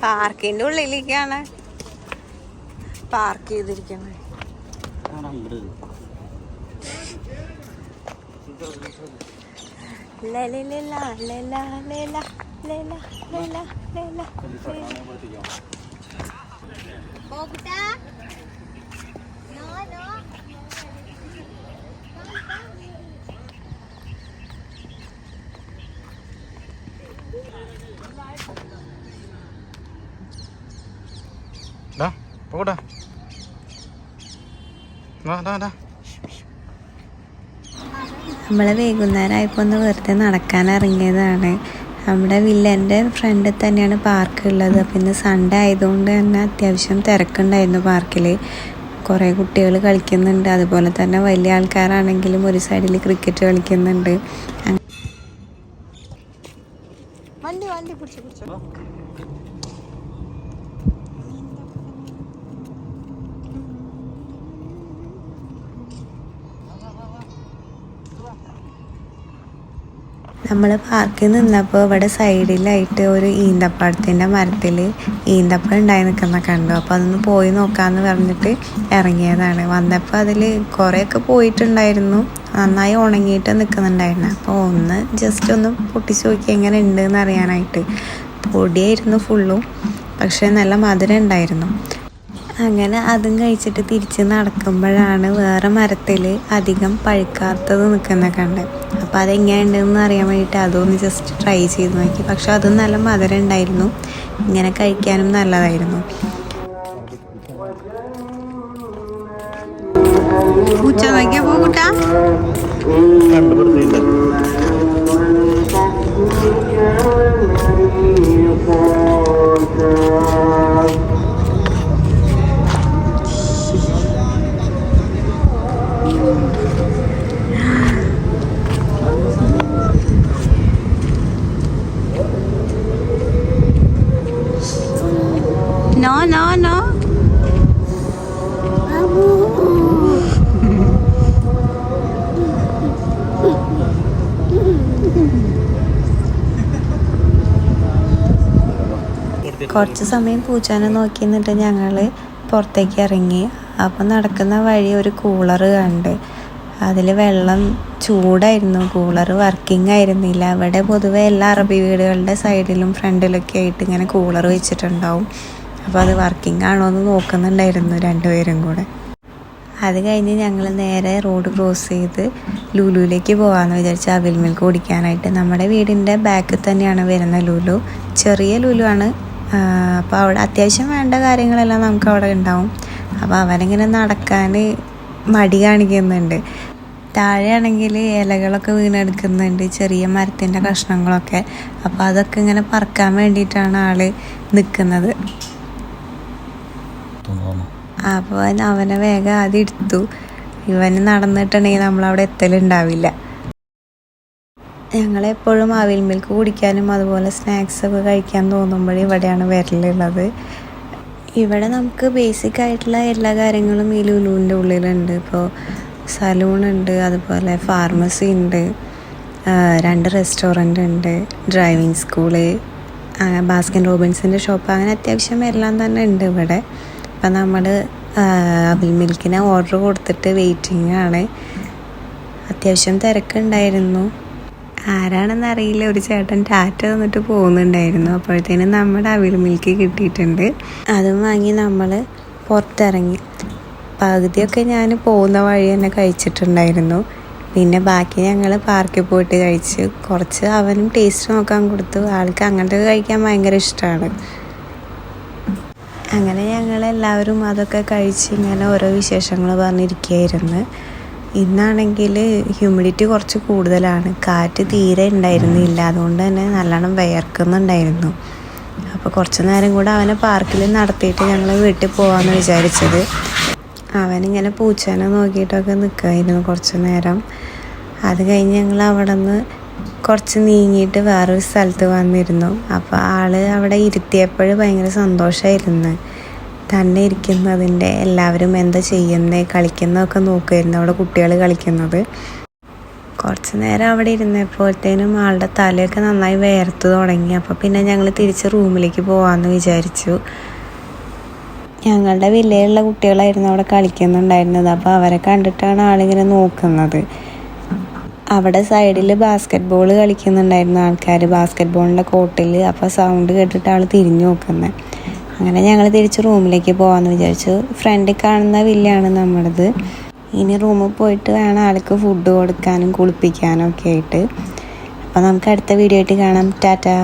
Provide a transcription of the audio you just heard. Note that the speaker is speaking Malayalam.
പാർക്കിന്റെ ഉള്ളിലേക്കാണ് പാർക്ക് ചെയ്തിരിക്കുന്നത്. പോടാ നമ്മള് വൈകുന്നേരമായപ്പോൾ ഒന്ന് വെറുതെ നടക്കാൻ ഇറങ്ങിയതാണ്. നമ്മുടെ വില്ലൻ്റെ ഫ്രണ്ടിൽ തന്നെയാണ് പാർക്ക് ഉള്ളത്. അപ്പം ഇന്ന് സൺഡേ ആയതുകൊണ്ട് തന്നെ അത്യാവശ്യം തിരക്കുണ്ടായിരുന്നു പാർക്കിൽ. കുറേ കുട്ടികൾ കളിക്കുന്നുണ്ട്, അതുപോലെ തന്നെ വലിയ ആൾക്കാരാണെങ്കിലും ഒരു സൈഡിൽ ക്രിക്കറ്റ് കളിക്കുന്നുണ്ട്. നമ്മൾ പാർക്കിൽ നിന്നപ്പോൾ ഇവിടെ സൈഡിലായിട്ട് ഒരു ഈന്തപ്പഴത്തിൻ്റെ മരത്തിൽ ഈന്തപ്പഴം ഉണ്ടായി നിൽക്കുന്ന കണ്ടു. അപ്പോൾ അതൊന്ന് പോയി നോക്കാമെന്ന് പറഞ്ഞിട്ട് ഇറങ്ങിയതാണ്. വന്നപ്പോൾ അതിൽ കുറേയൊക്കെ പോയിട്ടുണ്ടായിരുന്നു, നന്നായി ഉണങ്ങിയിട്ട് നിൽക്കുന്നുണ്ടായിരുന്നു. അപ്പോൾ ഒന്ന് ജസ്റ്റ് ഒന്ന് പൊട്ടിച്ച് നോക്കി എങ്ങനെ ഉണ്ടെന്ന് അറിയാനായിട്ട്. പൊടിയായിരുന്നു ഫുള്ളും, പക്ഷേ നല്ല മധുരം ഉണ്ടായിരുന്നു. അങ്ങനെ അതും കഴിച്ചിട്ട് തിരിച്ച് നടക്കുമ്പോഴാണ് വേറെ മരത്തിൽ അധികം പഴുക്കാത്തത് നിൽക്കുന്ന കണ്ടത്. അപ്പോൾ അതെങ്ങനെയുണ്ടെന്ന് അറിയാൻ വേണ്ടിയിട്ട് അതൊന്ന് ജസ്റ്റ് ട്രൈ ചെയ്ത് നോക്കി. പക്ഷെ അതും നല്ല മധുരം ഉണ്ടായിരുന്നു, ഇങ്ങനെ കഴിക്കാനും നല്ലതായിരുന്നു. പൂച്ച നോക്കിയാ പോകൂട്ടാ. No, no, no. കുറച്ച് സമയം പൂച്ചാനെ നോക്കി നിന്നിട്ട് ഞങ്ങൾ പുറത്തേക്ക് ഇറങ്ങി. അപ്പം നടക്കുന്ന വഴി ഒരു കൂളർ കണ്ട്. അതിൽ വെള്ളം ചൂടായിരുന്നു, കൂളർ വർക്കിംഗ് ആയിരുന്നില്ല. അവിടെ പൊതുവെ എല്ലാ അറബി വീടുകളുടെ സൈഡിലും ഫ്രണ്ടിലൊക്കെ ആയിട്ട് ഇങ്ങനെ കൂളർ വെച്ചിട്ടുണ്ടാവും. അപ്പോൾ അത് വർക്കിംഗ് ആണോ എന്ന് നോക്കുന്നുണ്ടായിരുന്നു രണ്ടുപേരും കൂടെ. അത് കഴിഞ്ഞ് ഞങ്ങൾ നേരെ റോഡ് ക്രോസ് ചെയ്ത് ലുലുവിലേക്ക് പോകാമെന്ന് വിചാരിച്ച് അവിൽ മിൽക്ക് കുടിക്കാനായിട്ട്. നമ്മുടെ വീടിൻ്റെ ബാക്കിൽ തന്നെയാണ് വരുന്ന ലുലു, ചെറിയ ലുലു ആണ്. അപ്പോൾ അവിടെ അത്യാവശ്യം വേണ്ട കാര്യങ്ങളെല്ലാം നമുക്ക് അവിടെ ഉണ്ടാവും. അപ്പോൾ അവനിങ്ങനെ നടക്കാൻ മടി കാണിക്കുന്നുണ്ട്. താഴെയാണെങ്കിൽ ഇലകളൊക്കെ വീണെടുക്കുന്നുണ്ട്, ചെറിയ മരത്തിൻ്റെ കഷ്ണങ്ങളൊക്കെ. അപ്പോൾ അതൊക്കെ ഇങ്ങനെ പറക്കാൻ വേണ്ടിയിട്ടാണ് ആൾ നിൽക്കുന്നത്. അപ്പോൾ അവനെ വേഗം ആദ്യം എടുത്തു. ഇവന് നടന്നിട്ടുണ്ടെങ്കിൽ നമ്മളവിടെ എത്തലുണ്ടാവില്ല. ഞങ്ങളെപ്പോഴും അവിൽ മിൽക്ക് കുടിക്കാനും അതുപോലെ സ്നാക്സൊക്കെ കഴിക്കാൻ തോന്നുമ്പോഴേ ഇവിടെയാണ് വരലുള്ളത്. ഇവിടെ നമുക്ക് ബേസിക് ആയിട്ടുള്ള എല്ലാ കാര്യങ്ങളും ഈ ലുലുവിൻ്റെ ഉള്ളിലുണ്ട്. ഇപ്പോൾ സലൂണുണ്ട്, അതുപോലെ ഫാർമസി ഉണ്ട്, 2 റെസ്റ്റോറൻ്റ് ഉണ്ട്, ഡ്രൈവിംഗ് സ്കൂള്, ബാസ്കിൻ റോബിൻസിൻ്റെ ഷോപ്പ്, അങ്ങനെ അത്യാവശ്യം എല്ലാം തന്നെ ഉണ്ട് ഇവിടെ. അപ്പം നമ്മൾ അവിൽ മിൽക്കിന് ഓർഡർ കൊടുത്തിട്ട് വെയിറ്റിംഗ് ആണ്. അത്യാവശ്യം തിരക്കുണ്ടായിരുന്നു. ആരാണെന്നറിയില്ല, ഒരു ചേട്ടൻ ടാറ്റ തന്നിട്ട് പോകുന്നുണ്ടായിരുന്നു. അപ്പോഴത്തേനും നമ്മുടെ അവിൽ മിൽക്ക് കിട്ടിയിട്ടുണ്ട്. അതും വാങ്ങി നമ്മൾ പുറത്തിറങ്ങി. പകുതിയൊക്കെ ഞാൻ പോകുന്ന വഴി തന്നെ കഴിച്ചിട്ടുണ്ടായിരുന്നു. പിന്നെ ബാക്കി ഞങ്ങൾ പാർക്കിൽ പോയിട്ട് കഴിച്ച്. കുറച്ച് അവനും ടേസ്റ്റ് നോക്കാൻ കൊടുത്തു. ആൾക്ക് അങ്ങനത്തെ കഴിക്കാൻ ഭയങ്കര ഇഷ്ടമാണ്. അങ്ങനെ ഞങ്ങളെല്ലാവരും അതൊക്കെ കഴിച്ച് ഇങ്ങനെ ഓരോ വിശേഷങ്ങൾ പറഞ്ഞിരിക്കുകയായിരുന്നു. ഇന്നാണെങ്കിൽ ഹ്യൂമിഡിറ്റി കുറച്ച് കൂടുതലാണ്, കാറ്റ് തീരെ ഉണ്ടായിരുന്നില്ല. അതുകൊണ്ട് തന്നെ നല്ലോണം വിയർക്കുന്നുണ്ടായിരുന്നു. അപ്പോൾ കുറച്ച് നേരം കൂടെ അവനെ പാർക്കിൽ നടത്തിയിട്ട് ഞങ്ങൾ വീട്ടിൽ പോകാമെന്ന് വിചാരിച്ചത്. അവനിങ്ങനെ പൂച്ചേനെ നോക്കിയിട്ടൊക്കെ നിൽക്കുമായിരുന്നു കുറച്ച് നേരം. അത് കഴിഞ്ഞ് ഞങ്ങൾ അവിടെ നിന്ന് കുറച്ച് നീങ്ങിയിട്ട് വേറൊരു സ്ഥലത്ത് വന്നിരുന്നു. അപ്പോൾ ആൾ അവിടെ ഇരുത്തിയപ്പോൾ ഭയങ്കര സന്തോഷമായിരുന്നു. തന്നെ ഇരിക്കുന്നതിൻ്റെ എല്ലാവരും എന്താ ചെയ്യുന്നത്, കളിക്കുന്നതൊക്കെ നോക്കുമായിരുന്നു. അവിടെ കുട്ടികൾ കളിക്കുന്നത്. കുറച്ച് നേരം അവിടെ ഇരുന്നപ്പോഴത്തേനും ആളുടെ തലയൊക്കെ നന്നായി വേർത്ത് തുടങ്ങി. അപ്പോൾ പിന്നെ ഞങ്ങൾ തിരിച്ച് റൂമിലേക്ക് പോകാമെന്ന് വിചാരിച്ചു. ഞങ്ങളുടെ വില്ലയിലുള്ള കുട്ടികളായിരുന്നു അവിടെ കളിക്കുന്നുണ്ടായിരുന്നത്. അപ്പോൾ അവരെ കണ്ടിട്ടാണ് ആളിങ്ങനെ നോക്കുന്നത്. അവിടെ സൈഡിൽ ബാസ്ക്കറ്റ് ബോൾ കളിക്കുന്നുണ്ടായിരുന്നു ആൾക്കാർ, ബാസ്ക്കറ്റ് ബോളിൻ്റെ കോർട്ടിൽ. അപ്പോൾ സൗണ്ട് കേട്ടിട്ട് ആൾ തിരിഞ്ഞു നോക്കുന്നത്. അങ്ങനെ ഞങ്ങൾ തിരിച്ച് റൂമിലേക്ക് പോകാമെന്ന് വിചാരിച്ചു. ഫ്രണ്ടിൽ കാണുന്ന വില്ലയാണ് നമ്മുടേത്. ഇനി റൂമിൽ പോയിട്ട് വേണം ആൾക്ക് ഫുഡ് കൊടുക്കാനും കുളിപ്പിക്കാനും ഒക്കെ ആയിട്ട്. അപ്പോൾ നമുക്ക് അടുത്ത വീഡിയോ ആയിട്ട് കാണാം. ടാറ്റാ.